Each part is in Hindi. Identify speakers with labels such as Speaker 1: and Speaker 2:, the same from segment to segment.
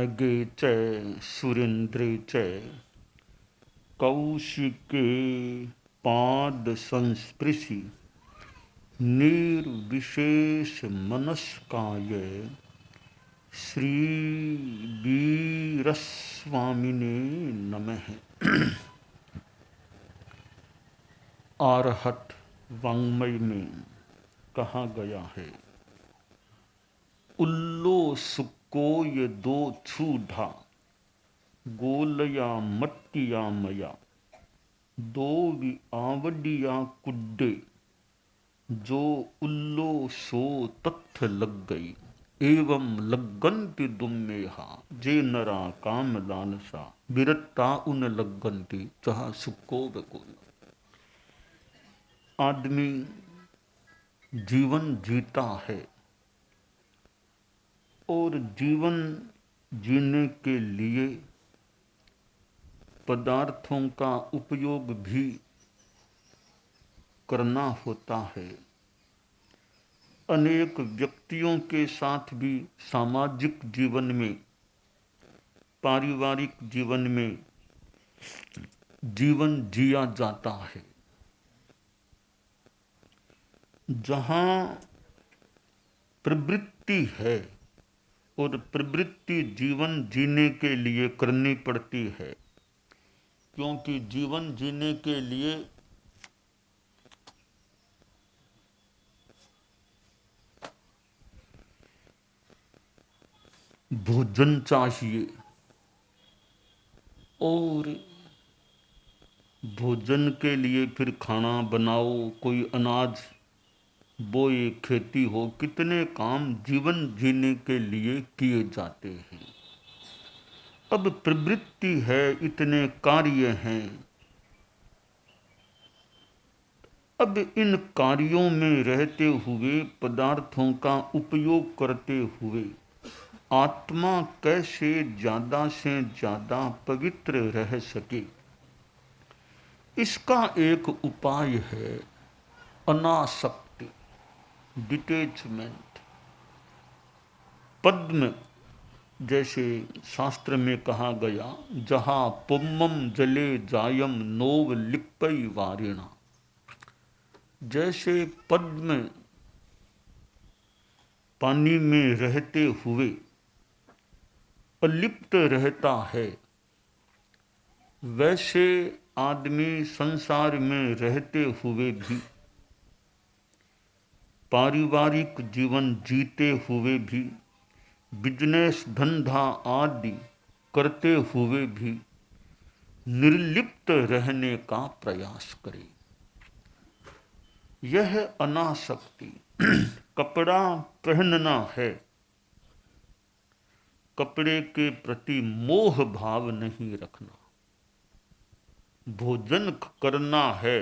Speaker 1: नगे च सुरेन्द्रे च कौशिके पाद संस्पृशि निर्विशेष मनस्काय श्री वीरस्वामिने नमः। आरहत वाङ्मय में कहा गया है, उल्लो सुक्को ये दो छूढ़ा गोलया मट्टिया मया दो भी आवडिया कुड्डे जो उल्लो सो तत्थ लग गई एवं लग्गन्ति दुम्मेहा जे नरा काम लालसा बिरत्ता उन लग्गन्ति जहा सुक्को बकोला। आदमी जीवन जीता है और जीवन जीने के लिए पदार्थों का उपयोग भी करना होता है। अनेक व्यक्तियों के साथ भी सामाजिक जीवन में, पारिवारिक जीवन में जीवन जिया जाता है। जहाँ प्रवृत्ति है और प्रवृत्ति जीवन जीने के लिए करनी पड़ती है, क्योंकि जीवन जीने के लिए भोजन चाहिए और भोजन के लिए फिर खाना बनाओ, कोई अनाज बोए, खेती हो, कितने काम जीवन जीने के लिए किए जाते हैं। अब प्रवृत्ति है, इतने कार्य हैं। अब इन कार्यों में रहते हुए, पदार्थों का उपयोग करते हुए आत्मा कैसे ज्यादा से ज्यादा पवित्र रह सके, इसका एक उपाय है अनासक्ति, डिटैचमेंट। पद्म जैसे शास्त्र में कहा गया, जहाँ पुम्मम जले जायम नोव लिप्पई वारिणा, जैसे पद्म पानी में रहते हुए अलिप्त रहता है, वैसे आदमी संसार में रहते हुए भी, पारिवारिक जीवन जीते हुए भी, बिजनेस धंधा आदि करते हुए भी निर्लिप्त रहने का प्रयास करे। यह अनासक्ति। कपड़ा पहनना है, कपड़े के प्रति मोह भाव नहीं रखना। भोजन करना है,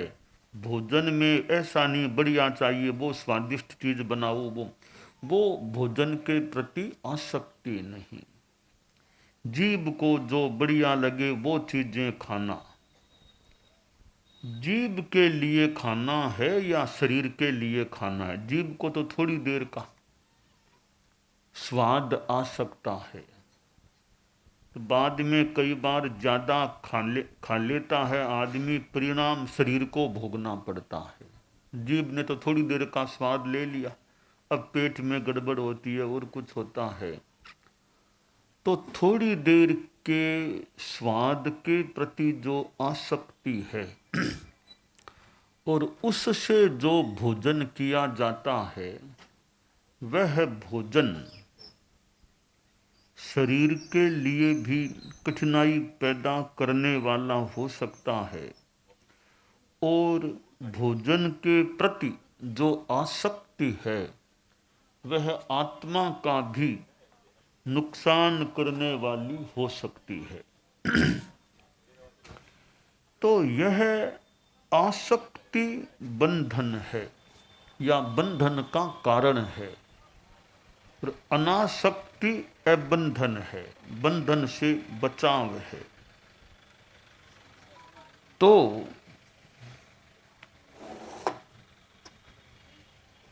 Speaker 1: भोजन में ऐसा नहीं बढ़िया चाहिए, वो स्वादिष्ट चीज बनाओ, वो भोजन के प्रति आसक्ति नहीं। जीभ को जो बढ़िया लगे वो चीजें खाना। जीभ के लिए खाना है या शरीर के लिए खाना है? जीभ को तो थोड़ी देर का स्वाद आ सकता है, तो बाद में कई बार ज्यादा खा लेता है आदमी, परिणाम शरीर को भोगना पड़ता है। जीभ ने तो थोड़ी देर का स्वाद ले लिया, अब पेट में गड़बड़ होती है और कुछ होता है। तो थोड़ी देर के स्वाद के प्रति जो आसक्ति है और उससे जो भोजन किया जाता है, वह भोजन शरीर के लिए भी कठिनाई पैदा करने वाला हो सकता है और भोजन के प्रति जो आसक्ति है वह आत्मा का भी नुकसान करने वाली हो सकती है। तो यह आसक्ति बंधन है या बंधन का कारण है, और अनासक्ति अबंधन है, बंधन से बचाव है। तो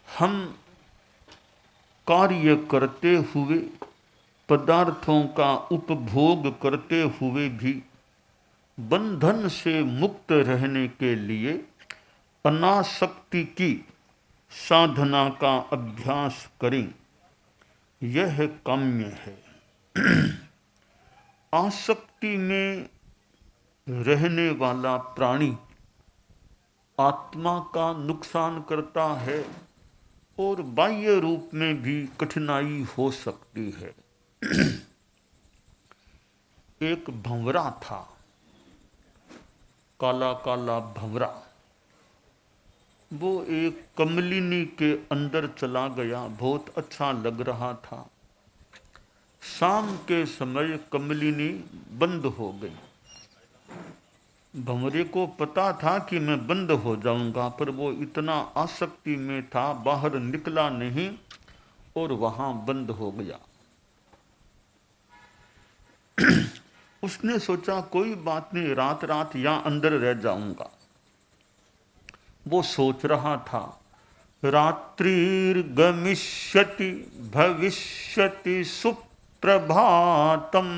Speaker 1: हम कार्य करते हुए पदार्थों का उपभोग करते हुए भी बंधन से मुक्त रहने के लिए अनासक्ति की साधना का अभ्यास करें, यह काम्य है। आसक्ति में रहने वाला प्राणी आत्मा का नुकसान करता है और बाह्य रूप में भी कठिनाई हो सकती है। एक भंवरा था, काला काला भंवरा। वो एक कमलिनी के अंदर चला गया, बहुत अच्छा लग रहा था। शाम के समय कमलिनी बंद हो गई। भंवरे को पता था कि मैं बंद हो जाऊंगा, पर वो इतना आसक्ति में था, बाहर निकला नहीं और वहां बंद हो गया। उसने सोचा कोई बात नहीं, रात रात यहां अंदर रह जाऊंगा। वो सोच रहा था, रात्रिर्गमिष्यति भविष्यति सुप्रभातम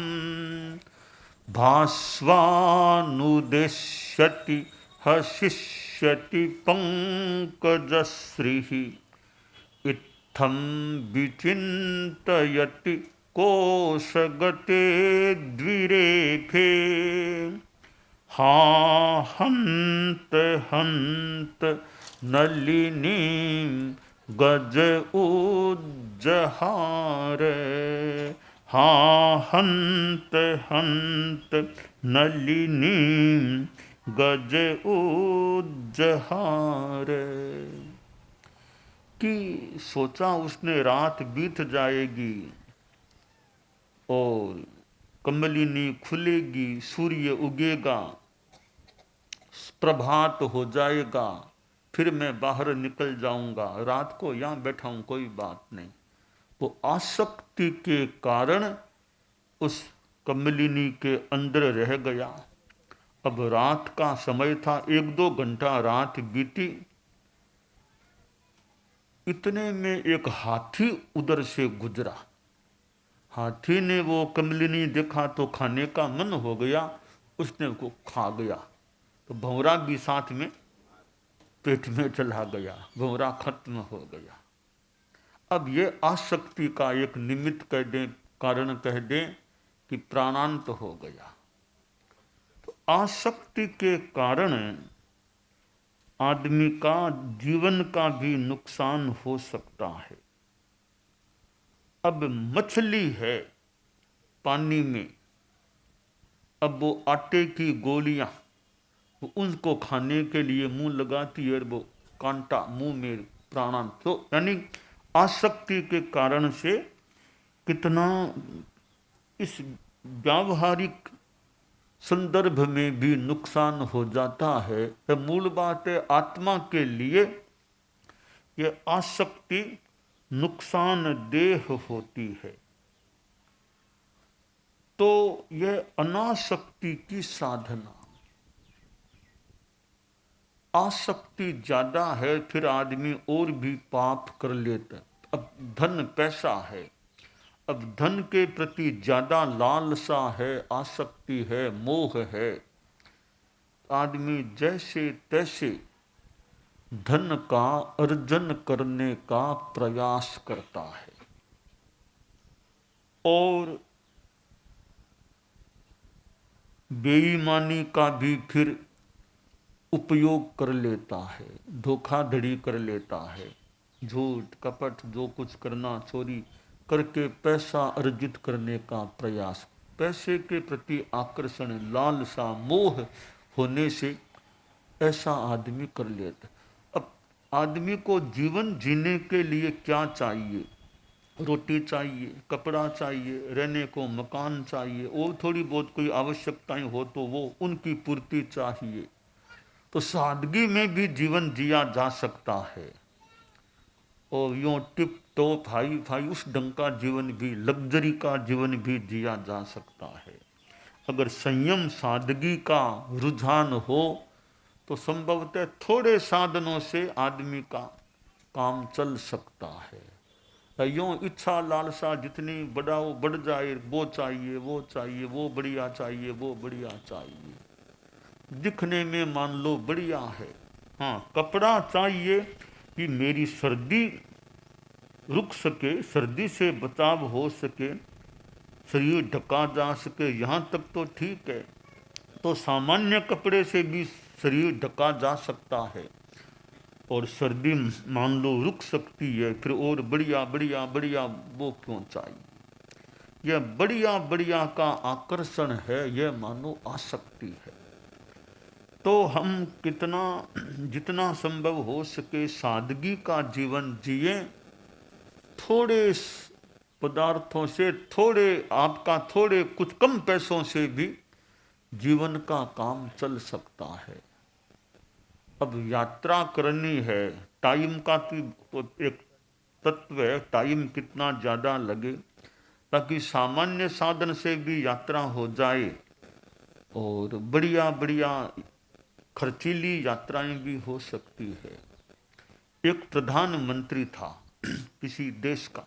Speaker 1: भास्वानुदेष्यति हसिष्यति पंकजश्री इत्थं विचिन्तयति कोशगते द्विरेफे हा हन्त हन्त नलिनीं गज उज्जहार। हा हन्त हन्त नलिनीं गज उज्जहार। कि सोचा उसने रात बीत जाएगी और कमलिनी खुलेगी, सूर्य उगेगा, प्रभात हो जाएगा, फिर मैं बाहर निकल जाऊंगा, रात को यहाँ बैठा हूं, कोई बात नहीं। वो आसक्ति के कारण उस कमलिनी के अंदर रह गया। अब रात का समय था, 1-2 घंटा रात बीती। इतने में एक हाथी उधर से गुजरा। हाथी ने वो कमलिनी देखा तो खाने का मन हो गया, उसने उसको खा गया। तो भंवरा भी साथ में पेट में चला गया, भंवरा खत्म हो गया। अब ये आसक्ति का एक निमित्त कह दें, कारण कह दें कि प्राणांत हो गया। तो आसक्ति के कारण आदमी का जीवन का भी नुकसान हो सकता है। अब मछली है पानी में, अब वो आटे की गोलियां उनको खाने के लिए मुंह लगाती है, वो कांटा मुंह में, प्राणांत। तो यानी आसक्ति के कारण से कितना इस व्यावहारिक संदर्भ में भी नुकसान हो जाता है। तो मूल बात है, आत्मा के लिए यह आसक्ति नुकसानदेह होती है। तो यह अनासक्ति की साधना, आसक्ति ज्यादा है फिर आदमी और भी पाप कर लेता है। अब धन पैसा है, अब धन के प्रति ज्यादा लालसा है, आसक्ति है, मोह है, आदमी जैसे तैसे धन का अर्जन करने का प्रयास करता है और बेईमानी का भी फिर उपयोग कर लेता है, धोखाधड़ी कर लेता है, झूठ कपट जो कुछ करना, चोरी करके पैसा अर्जित करने का प्रयास। पैसे के प्रति आकर्षण, लालसा, मोह होने से ऐसा आदमी कर लेता। अब आदमी को जीवन जीने के लिए क्या चाहिए? रोटी चाहिए, कपड़ा चाहिए, रहने को मकान चाहिए, और थोड़ी बहुत कोई आवश्यकताएं हो तो वो उनकी पूर्ति चाहिए। तो सादगी में भी जीवन जिया जा सकता है और यूं टिप टॉप हाई फाई उस ढंग का जीवन भी, लग्जरी का जीवन भी जिया जा सकता है। अगर संयम सादगी का रुझान हो तो संभवतः थोड़े साधनों से आदमी का काम चल सकता है। यूँ इच्छा लालसा जितनी बढ़ाओ बढ़ जाए, वो चाहिए वो चाहिए, वो बढ़िया चाहिए वो बढ़िया चाहिए, दिखने में मान लो बढ़िया है। हाँ, कपड़ा चाहिए कि मेरी सर्दी रुक सके, सर्दी से बचाव हो सके, शरीर ढका जा सके, यहाँ तक तो ठीक है। तो सामान्य कपड़े से भी शरीर ढका जा सकता है और सर्दी मान लो रुक सकती है, फिर और बढ़िया बढ़िया बढ़िया वो क्यों चाहिए। यह बढ़िया बढ़िया का आकर्षण है, यह मानो आसक्ति है। तो हम कितना जितना संभव हो सके सादगी का जीवन जिए, थोड़े पदार्थों से, थोड़े आपका थोड़े कुछ कम पैसों से भी जीवन का काम चल सकता है। अब यात्रा करनी है, टाइम का तो एक तत्व है, टाइम कितना ज़्यादा लगे, ताकि सामान्य साधन से भी यात्रा हो जाए और बढ़िया बढ़िया खर्चीली यात्राएं भी हो सकती है। एक प्रधानमंत्री था किसी देश का,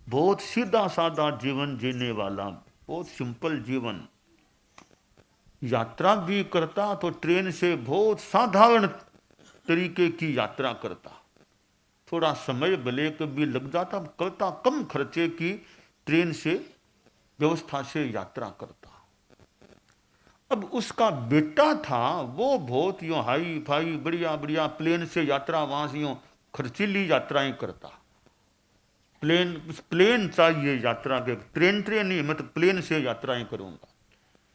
Speaker 1: बहुत सीधा साधा जीवन जीने वाला, बहुत सिंपल जीवन, यात्रा भी करता तो ट्रेन से बहुत साधारण तरीके की यात्रा करता, थोड़ा समय भले कभी लग जाता, करता कम खर्चे की ट्रेन से व्यवस्था से यात्रा करता। अब उसका बेटा था, वो बहुत यूँ हाई फाई बढ़िया बढ़िया प्लेन से यात्रा, वहाँ से यूँ खर्चीली यात्राएं करता। प्लेन चाहिए यात्रा के, ट्रेन नहीं, मैं तो प्लेन से यात्राएं करूँगा,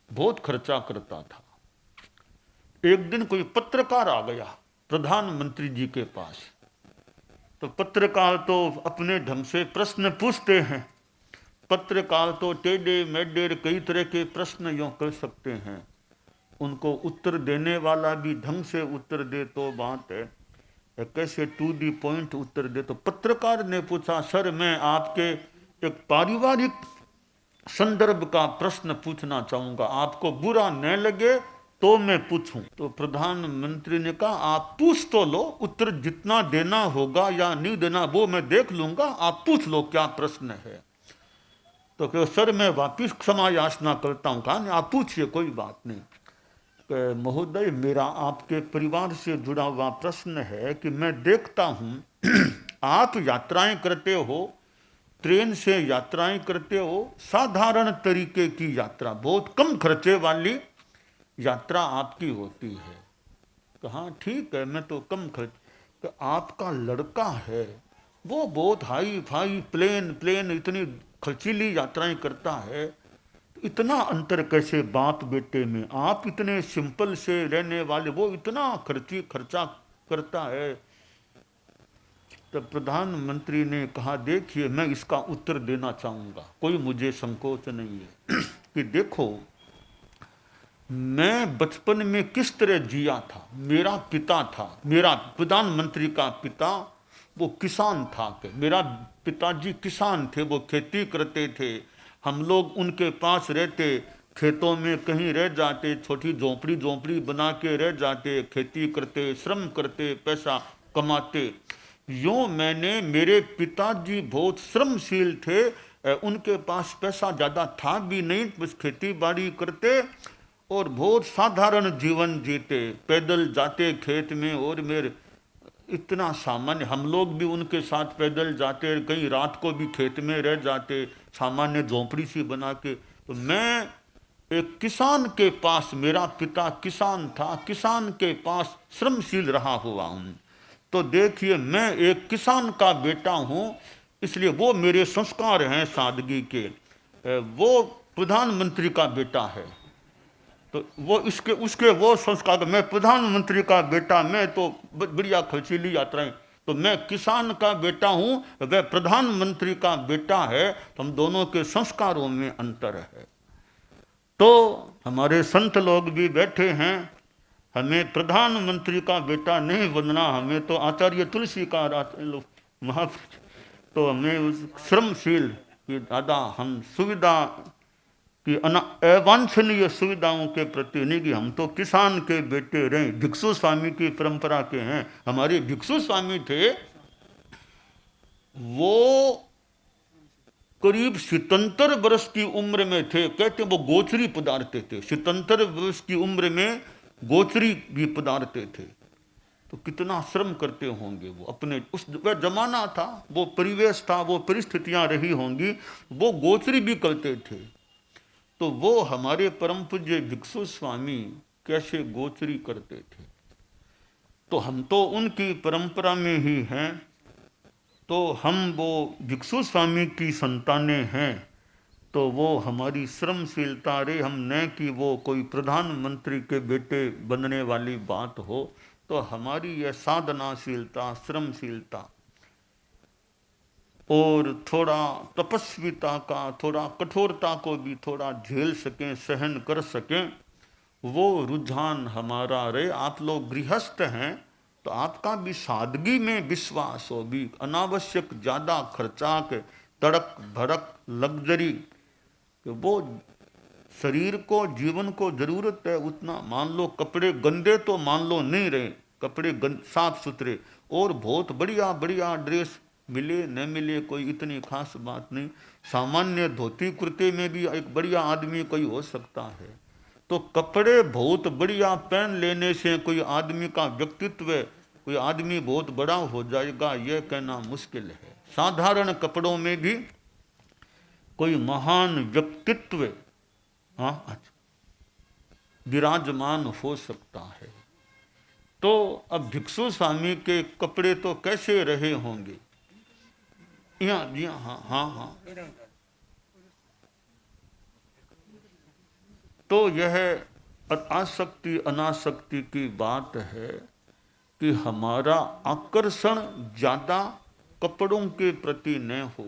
Speaker 1: बहुत खर्चा करता था। एक दिन कोई पत्रकार आ गया प्रधानमंत्री जी के पास, तो पत्रकार तो अपने ढंग से प्रश्न पूछते हैं, पत्रकार तो टेढ़े मेढ़े कई तरह के प्रश्न यूँ कर सकते हैं, उनको उत्तर देने वाला भी ढंग से उत्तर दे तो बात है, कैसे टू दी पॉइंट उत्तर दे। तो पत्रकार ने पूछा, सर मैं आपके एक पारिवारिक संदर्भ का प्रश्न पूछना चाहूंगा, आपको बुरा न लगे तो मैं पूछूं। तो प्रधानमंत्री ने कहा, आप पूछ तो लो, उत्तर जितना देना होगा या नहीं देना वो मैं देख लूंगा, आप पूछ लो क्या प्रश्न है। तो कहो, सर मैं वापिस क्षमा याचना करता हूँ। कहा, आप पूछिए कोई बात नहीं। महोदय, मेरा आपके परिवार से जुड़ा हुआ प्रश्न है कि मैं देखता हूँ आप यात्राएं करते हो, ट्रेन से यात्राएं करते हो, साधारण तरीके की यात्रा, बहुत कम खर्चे वाली यात्रा आपकी होती है। कहा ठीक है, मैं तो कम खर्च। तो आपका लड़का है वो बहुत हाई फाई प्लेन इतनी खर्चीली यात्राएं करता है, इतना अंतर कैसे बाप बेटे में? आप इतने सिंपल से रहने वाले, वो इतना खर्चा करता है। तो प्रधानमंत्री ने कहा, देखिए मैं इसका उत्तर देना चाहूँगा, कोई मुझे संकोच नहीं है कि देखो मैं बचपन में किस तरह जिया था। मेरा पिता था, मेरा प्रधानमंत्री का पिता वो किसान था, मेरा पिताजी किसान थे, वो खेती करते थे, हम लोग उनके पास रहते, खेतों में कहीं रह जाते, छोटी झोंपड़ी बना के रह जाते, खेती करते, श्रम करते, पैसा कमाते। यूँ मैंने, मेरे पिताजी बहुत श्रमशील थे, उनके पास पैसा ज़्यादा था भी नहीं, बस खेती बाड़ी करते और बहुत साधारण जीवन जीते, पैदल जाते खेत में, और मेरे इतना सामान्य, हम लोग भी उनके साथ पैदल जाते, कहीं रात को भी खेत में रह जाते, सामान्य झोंपड़ी सी बना के। तो मैं एक किसान के पास, मेरा पिता किसान था, किसान के पास श्रमशील रहा हुआ हूँ। तो देखिए मैं एक किसान का बेटा हूँ, इसलिए वो मेरे संस्कार हैं सादगी के। वो प्रधानमंत्री का बेटा है, तो वो इसके उसके वो संस्कार, मैं प्रधानमंत्री का बेटा, मैं तो बढ़िया खर्चीली यात्राएं, तो मैं किसान का बेटा हूँ, वह प्रधानमंत्री का बेटा है, तो हम दोनों के संस्कारों में अंतर है। तो हमारे संत लोग भी बैठे हैं, हमें प्रधानमंत्री का बेटा नहीं बनना, हमें तो आचार्य तुलसी का महापुरुष, तो हमें श्रमशील कि दादा हम सुविधा कि अवांछनीय सुविधाओं के प्रति नहीं, कि हम तो किसान के बेटे रहे, भिक्षु स्वामी की परंपरा के हैं। हमारे भिक्षु स्वामी थे, वो करीब 77 वर्ष की उम्र में थे। कहते वो गोचरी पधारते थे, 77 वर्ष की उम्र में गोचरी भी पधारते थे। तो कितना श्रम करते होंगे वो अपने, उस वह जमाना था, वो परिवेश था, वो परिस्थितियां रही होंगी, वो गोचरी भी करते थे। तो वो हमारे परम पूज्य भिक्षु स्वामी कैसे गोचरी करते थे। तो हम तो उनकी परंपरा में ही हैं, तो हम वो भिक्षु स्वामी की संतानें हैं। तो वो हमारी श्रमशीलता रे, हम न कि वो कोई प्रधानमंत्री के बेटे बनने वाली बात हो, तो हमारी यह साधनाशीलता, श्रमशीलता और थोड़ा तपस्विता का, थोड़ा कठोरता को भी थोड़ा झेल सकें, सहन कर सकें, वो रुझान हमारा रहे। आप लोग गृहस्थ हैं तो आपका भी सादगी में विश्वास हो, भी अनावश्यक ज़्यादा खर्चा के तड़क भड़क लग्जरी, कि वो शरीर को, जीवन को जरूरत है उतना। मान लो कपड़े गंदे तो मान लो नहीं रहे, कपड़े साफ सुथरे, और बहुत बढ़िया बढ़िया ड्रेस मिले न मिले कोई इतनी खास बात नहीं। सामान्य धोती कुर्ते में भी एक बढ़िया आदमी कोई हो सकता है। तो कपड़े बहुत बढ़िया पहन लेने से कोई आदमी का व्यक्तित्व, कोई आदमी बहुत बड़ा हो जाएगा, यह कहना मुश्किल है। साधारण कपड़ों में भी कोई महान व्यक्तित्व, हाँ, अच्छा, विराजमान हो सकता है। तो अब भिक्षु स्वामी के कपड़े तो कैसे रहे होंगे, यहाँ जी, हाँ हाँ हाँ। तो यह आसक्ति अनासक्ति की बात है कि हमारा आकर्षण ज्यादा कपड़ों के प्रति न हो।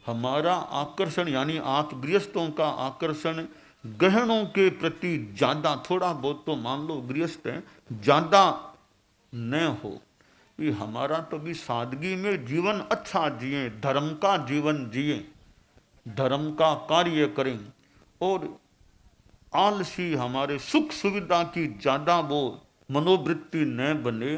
Speaker 1: हमारा आकर्षण यानी आप गृहस्थों का आकर्षण गहनों के प्रति ज्यादा, थोड़ा बहुत तो मान लो गृहस्थ हैं, ज्यादा न हो। कि हमारा तो भी सादगी में जीवन अच्छा जिए, धर्म का जीवन जिए, धर्म का कार्य करें, और आलसी हमारे सुख सुविधा की ज्यादा वो मनोवृत्ति न बने।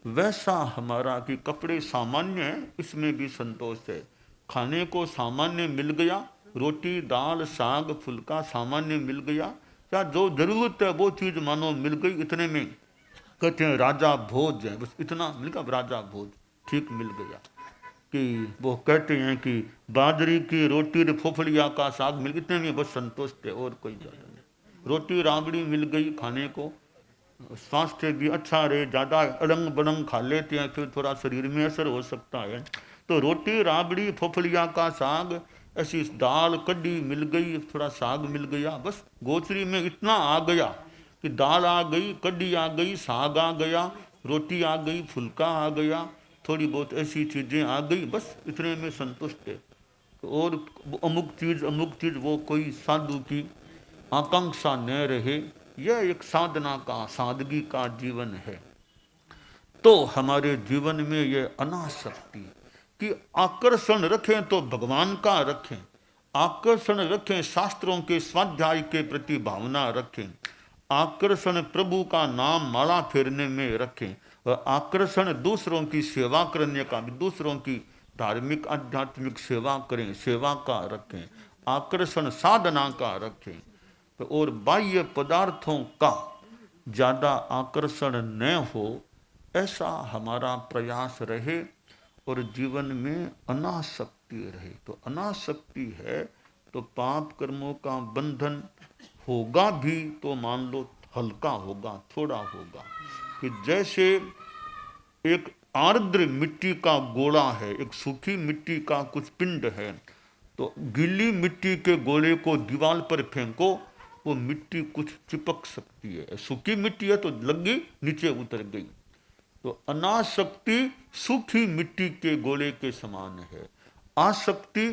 Speaker 1: वैसा हमारा कि कपड़े सामान्य है, इसमें भी संतोष है। खाने को सामान्य मिल गया, रोटी दाल साग फुल्का सामान्य मिल गया, या जो जरूरत है वो चीज मानो मिल गई, इतने में कहते हैं राजा भोज है, बस इतना मिल गया, राजा भोज ठीक मिल गया। कि वो कहते हैं कि बाजरी की रोटी रे फोफड़िया का साग मिल, इतने में बस संतुष्ट है, और कोई ज़्यादा नहीं। रोटी राबड़ी मिल गई खाने को, स्वास्थ्य भी अच्छा रहे, ज़्यादा अड़ंग बड़ंग खा लेते हैं फिर थोड़ा शरीर में असर हो सकता है। तो रोटी राबड़ी फोफड़िया का साग, ऐसी दाल कड्डी मिल गई, थोड़ा साग मिल गया, बस गोचरी में इतना आ गया कि दाल आ गई, कड्डी आ गई, साग आ गया, रोटी आ गई, फुल्का आ गया, थोड़ी बहुत ऐसी चीज़ें आ गई, बस इतने में संतुष्ट है। और अमुक चीज़ वो कोई साधु की आकांक्षा न रहे। यह एक साधना का, सादगी का जीवन है। तो हमारे जीवन में ये अनासक्ति कि आकर्षण रखें तो भगवान का रखें, आकर्षण रखें शास्त्रों के स्वाध्याय के प्रति भावना रखें, आकर्षण प्रभु का नाम माला फेरने में रखें, और आकर्षण दूसरों की सेवा करने का भी, दूसरों की धार्मिक आध्यात्मिक सेवा करें, सेवा का रखें, आकर्षण साधना का रखें। और बाह्य पदार्थों का ज़्यादा आकर्षण न हो, ऐसा हमारा प्रयास रहे, और जीवन में अनासक्ति रहे। तो अनासक्ति है तो पाप कर्मों का बंधन होगा भी तो मान लो हल्का होगा, थोड़ा होगा। कि जैसे एक आर्द्र मिट्टी का गोला है, एक सूखी मिट्टी का कुछ पिंड है, तो गीली मिट्टी के गोले को दीवार पर फेंको, वो मिट्टी कुछ चिपक सकती है। सूखी मिट्टी है तो लग गई, नीचे उतर गई। तो अनासक्ति सूखी मिट्टी के गोले के समान है, आसक्ति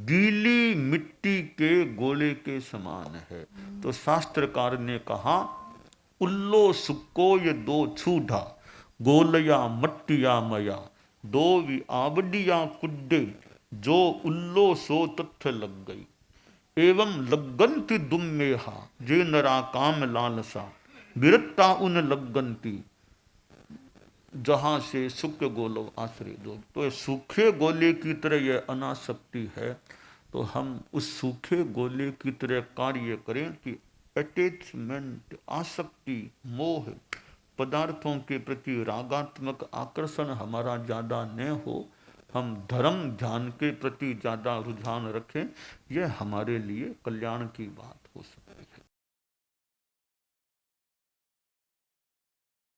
Speaker 1: गीली मिट्टी के गोले के समान है। तो शास्त्रकार ने कहा, उल्लो सुक्को ये दो छूढ़ा, गोलया मट्टिया मया, दो भी आवडिया कुड्डे, जो उल्लो सो तथ्य लग गई। एवं लग्गंति दुम्मेहा, जे नरा काम लालसा, विरत्ता उन लग्गंती। जहाँ से सूखे गोलो आश्रय दो। तो ये सूखे गोले की तरह ये अनासक्ति है। तो हम उस सूखे गोले की तरह कार्य करें कि अटैचमेंट, आसक्ति, मोह, पदार्थों के प्रति रागात्मक आकर्षण हमारा ज़्यादा न हो। हम धर्म ध्यान के प्रति ज़्यादा रुझान रखें। यह हमारे लिए कल्याण की बात हो सकती है।